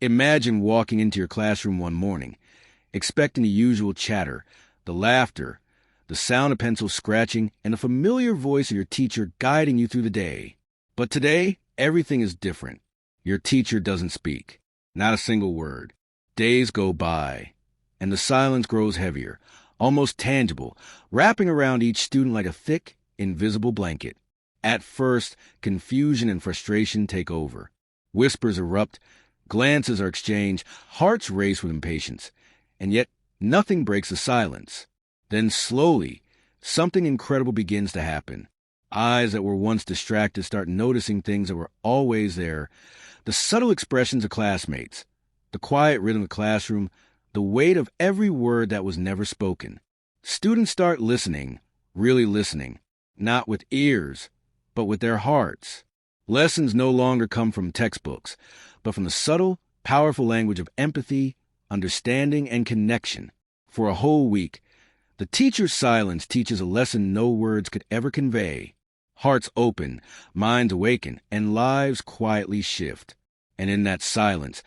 Imagine walking into your classroom one morning, expecting the usual chatter, the laughter, the sound of pencils scratching, and the familiar voice of your teacher guiding you through the day. But today, everything is different. Your teacher doesn't speak, not a single word. Days go by, and the silence grows heavier, almost tangible, wrapping around each student like a thick, invisible blanket. At first, confusion and frustration take over. Whispers erupt, glances are exchanged, hearts race with impatience, and yet nothing breaks the silence. Then slowly, something incredible begins to happen. Eyes that were once distracted start noticing things that were always there. The subtle expressions of classmates, the quiet rhythm of the classroom, the weight of every word that was never spoken. Students start listening, really listening, not with ears, but with their hearts. Lessons no longer come from textbooks, but from the subtle, powerful language of empathy, understanding, and connection. For a whole week, the teacher's silence teaches a lesson no words could ever convey. Hearts open, minds awaken, and lives quietly shift. And in that silence,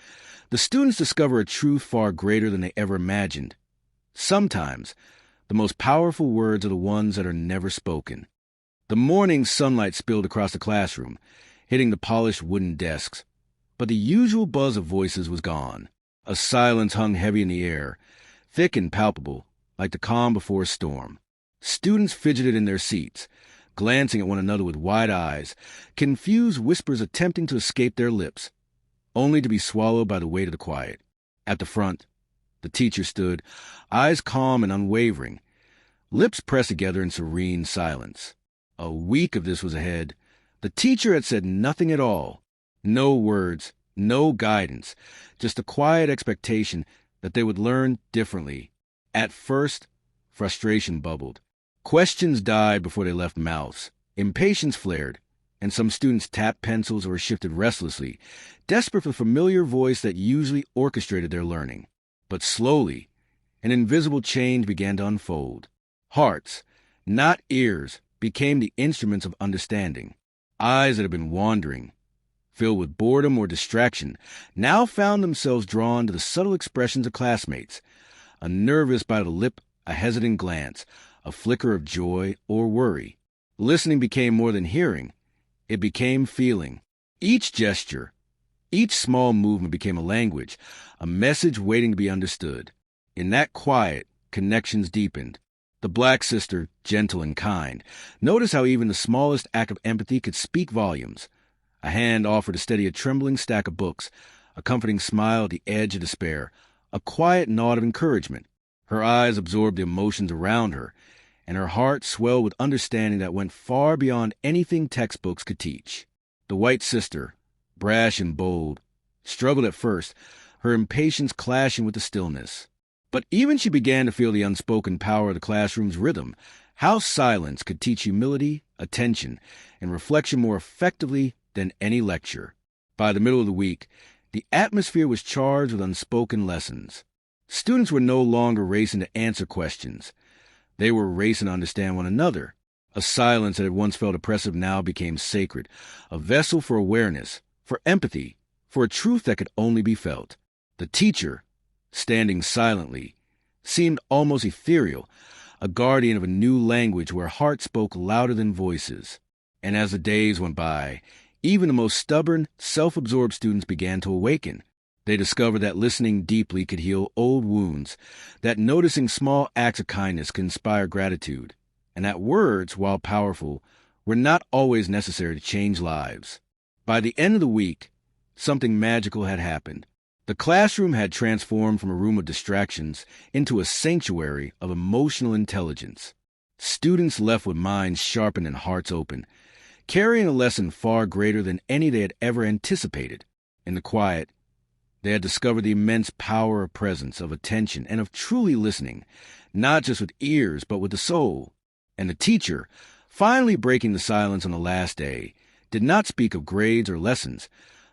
the students discover a truth far greater than they ever imagined. Sometimes, the most powerful words are the ones that are never spoken. The morning sunlight spilled across the classroom, hitting the polished wooden desks. But the usual buzz of voices was gone. A silence hung heavy in the air, thick and palpable, like the calm before a storm. Students fidgeted in their seats, glancing at one another with wide eyes, confused whispers attempting to escape their lips, only to be swallowed by the weight of the quiet. At the front, the teacher stood, eyes calm and unwavering, lips pressed together in serene silence. A week of this was ahead. The teacher had said nothing at all. No words, no guidance, just a quiet expectation that they would learn differently. At first, frustration bubbled. Questions died before they left mouths. Impatience flared, and some students tapped pencils or shifted restlessly, desperate for the familiar voice that usually orchestrated their learning. But slowly, an invisible change began to unfold. Hearts, not ears, became the instruments of understanding. Eyes that had been wandering, filled with boredom or distraction, now found themselves drawn to the subtle expressions of classmates. A nervous bite of the lip, a hesitant glance, a flicker of joy or worry. Listening became more than hearing. It became feeling. Each gesture, each small movement became a language, a message waiting to be understood. In that quiet, connections deepened. The black sister, gentle and kind. Notice how even the smallest act of empathy could speak volumes. A hand offered to steady a trembling stack of books, a comforting smile at the edge of despair, a quiet nod of encouragement. Her eyes absorbed the emotions around her, and her heart swelled with understanding that went far beyond anything textbooks could teach. The white sister, brash and bold, struggled at first, her impatience clashing with the stillness. But even she began to feel the unspoken power of the classroom's rhythm, how silence could teach humility, attention, and reflection more effectively than any lecture. By the middle of the week, the atmosphere was charged with unspoken lessons. Students were no longer racing to answer questions. They were racing to understand one another. A silence that had once felt oppressive now became sacred, a vessel for awareness, for empathy, for a truth that could only be felt. The teacher, standing silently, seemed almost ethereal, a guardian of a new language where hearts spoke louder than voices. And as the days went by, even the most stubborn, self-absorbed students began to awaken. They discovered that listening deeply could heal old wounds, that noticing small acts of kindness could inspire gratitude, and that words, while powerful, were not always necessary to change lives. By the end of the week, something magical had happened. The classroom had transformed from a room of distractions into a sanctuary of emotional intelligence. Students left with minds sharpened and hearts open, carrying a lesson far greater than any they had ever anticipated. In the quiet, they had discovered the immense power of presence, of attention, and of truly listening, not just with ears, but with the soul. And the teacher, finally breaking the silence on the last day, did not speak of grades or lessons,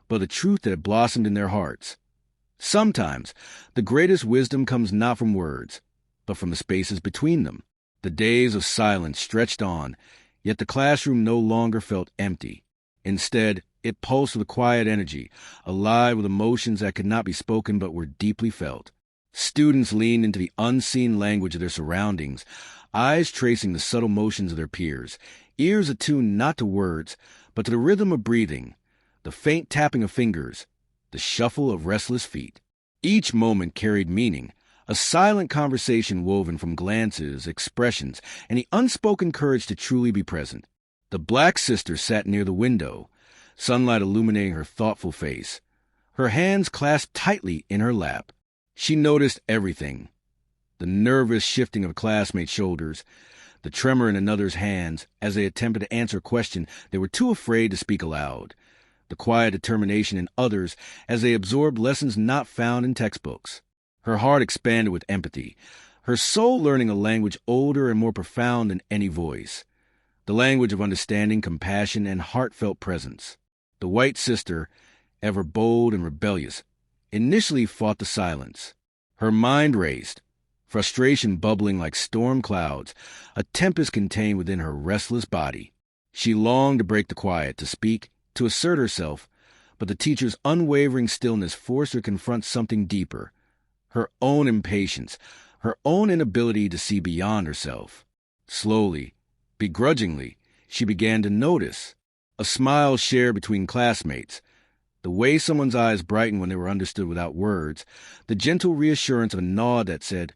but the truth that had blossomed in their hearts. Sometimes, the greatest wisdom comes not from words, but from the spaces between them. The days of silence stretched on, yet the classroom no longer felt empty. Instead, It pulsed with a quiet energy, alive with emotions that could not be spoken but were deeply felt. Students leaned into the unseen language of their surroundings, eyes tracing the subtle motions of their peers, ears attuned not to words, but to the rhythm of breathing, the faint tapping of fingers, the shuffle of restless feet. Each moment carried meaning, a silent conversation woven from glances, expressions, and the unspoken courage to truly be present. The black sister sat near the window, sunlight illuminating her thoughtful face, her hands clasped tightly in her lap. She noticed everything: the nervous shifting of a classmate's shoulders, the tremor in another's hands as they attempted to answer a question they were too afraid to speak aloud, the quiet determination in others as they absorbed lessons not found in textbooks. Her heart expanded with empathy, her soul learning a language older and more profound than any voice, the language of understanding, compassion, and heartfelt presence. The white sister, ever bold and rebellious, initially fought the silence. Her mind raced, frustration bubbling like storm clouds, a tempest contained within her restless body. She longed to break the quiet, to speak, to assert herself, but the teacher's unwavering stillness forced her to confront something deeper: her own impatience, her own inability to see beyond herself. Slowly, begrudgingly, she began to notice a smile shared between classmates, the way someone's eyes brightened when they were understood without words, the gentle reassurance of a nod that said,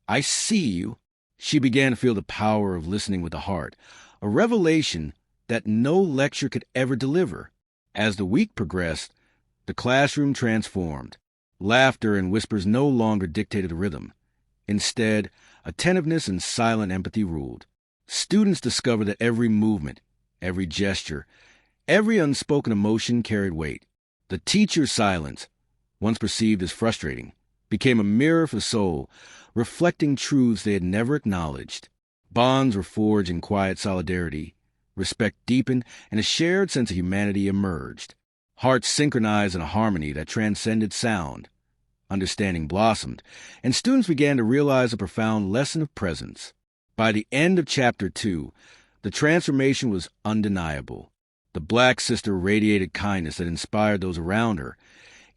"I see you." She began to feel the power of listening with the heart, a revelation that no lecture could ever deliver. As the week progressed, the classroom transformed. Laughter and whispers no longer dictated the rhythm. Instead, attentiveness and silent empathy ruled. Students discovered that every movement, every gesture, every unspoken emotion carried weight. The teacher's silence, once perceived as frustrating, became a mirror for the soul, reflecting truths they had never acknowledged. Bonds were forged in quiet solidarity, respect deepened, and a shared sense of humanity emerged. Hearts synchronized in a harmony that transcended sound. Understanding blossomed, and students began to realize a profound lesson of presence. By the end of Chapter 2, the transformation was undeniable. The black sister radiated kindness that inspired those around her,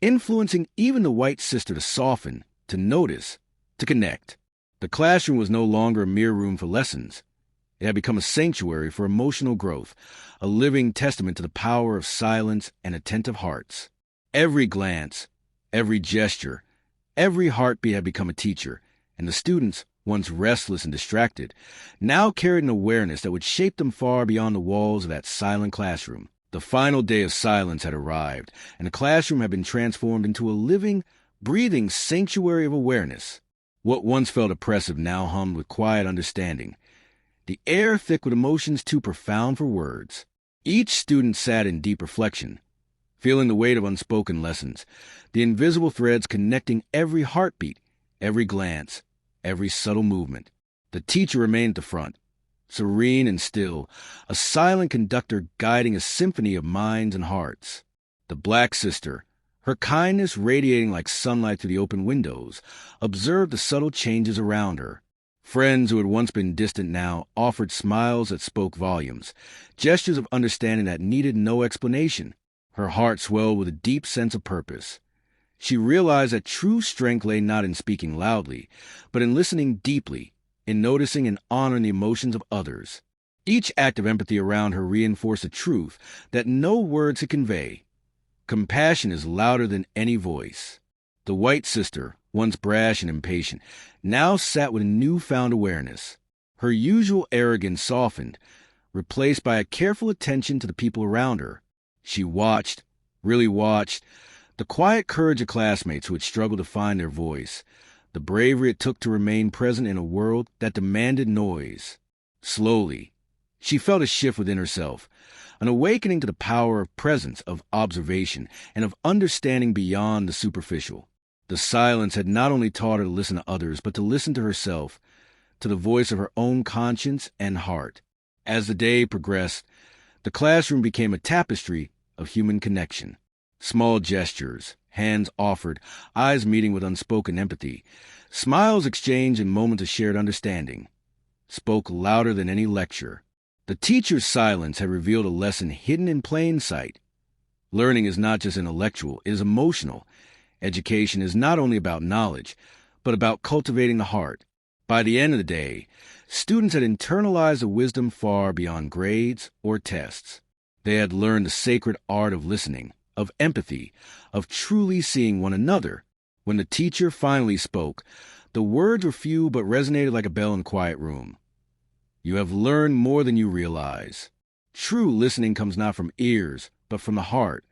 influencing even the white sister to soften, to notice, to connect. The classroom was no longer a mere room for lessons. It had become a sanctuary for emotional growth, a living testament to the power of silence and attentive hearts. Every glance, every gesture, every heartbeat had become a teacher, and the students, once restless and distracted, now carried an awareness that would shape them far beyond the walls of that silent classroom. The final day of silence had arrived, and the classroom had been transformed into a living, breathing sanctuary of awareness. What once felt oppressive now hummed with quiet understanding, the air thick with emotions too profound for words. Each student sat in deep reflection, feeling the weight of unspoken lessons, the invisible threads connecting every heartbeat, every glance, every subtle movement. The teacher remained at the front, serene and still, a silent conductor guiding a symphony of minds and hearts. The black sister, her kindness radiating like sunlight through the open windows, observed the subtle changes around her. Friends who had once been distant now offered smiles that spoke volumes, gestures of understanding that needed no explanation. Her heart swelled with a deep sense of purpose. She realized that true strength lay not in speaking loudly, but in listening deeply, in noticing and honoring the emotions of others. Each act of empathy around her reinforced a truth that no words could convey. Compassion is louder than any voice. The white sister, once brash and impatient, now sat with a newfound awareness. Her usual arrogance softened, replaced by a careful attention to the people around her. She watched, really watched, the quiet courage of classmates who had struggled to find their voice, the bravery it took to remain present in a world that demanded noise. Slowly, she felt a shift within herself, an awakening to the power of presence, of observation, and of understanding beyond the superficial. The silence had not only taught her to listen to others, but to listen to herself, to the voice of her own conscience and heart. As the day progressed, the classroom became a tapestry of human connection. Small gestures, hands offered, eyes meeting with unspoken empathy, smiles exchanged in moments of shared understanding, spoke louder than any lecture. The teacher's silence had revealed a lesson hidden in plain sight. Learning is not just intellectual, it is emotional. Education is not only about knowledge, but about cultivating the heart. By the end of the day, students had internalized a wisdom far beyond grades or tests. They had learned the sacred art of listening, of empathy, of truly seeing one another. When the teacher finally spoke, the words were few but resonated like a bell in a quiet room. You have learned more than you realize. True listening comes not from ears, but from the heart.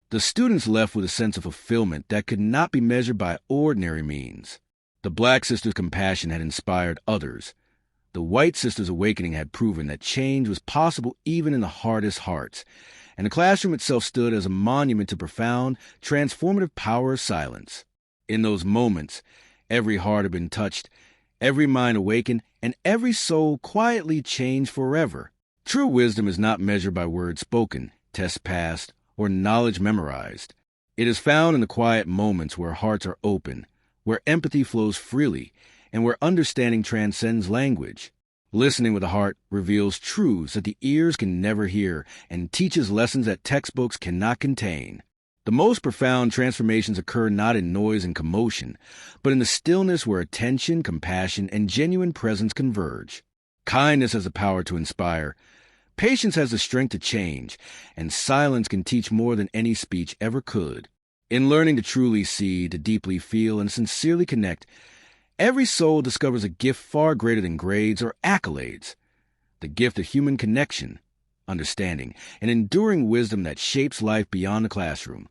The students left with a sense of fulfillment that could not be measured by ordinary means. The Black sisters' compassion had inspired others. The white sisters' awakening had proven that change was possible even in the hardest hearts, and the classroom itself stood as a monument to profound, transformative power of silence. In those moments, every heart had been touched, every mind awakened, and every soul quietly changed forever. True wisdom is not measured by words spoken, tests passed, or knowledge memorized. It is found in the quiet moments where hearts are open, where empathy flows freely, and where understanding transcends language. Listening with the heart reveals truths that the ears can never hear and teaches lessons that textbooks cannot contain. The most profound transformations occur not in noise and commotion, but in the stillness where attention, compassion, and genuine presence converge. Kindness has the power to inspire. Patience has the strength to change, and silence can teach more than any speech ever could. In learning to truly see, to deeply feel, and sincerely connect, every soul discovers a gift far greater than grades or accolades, the gift of human connection, understanding, and enduring wisdom that shapes life beyond the classroom.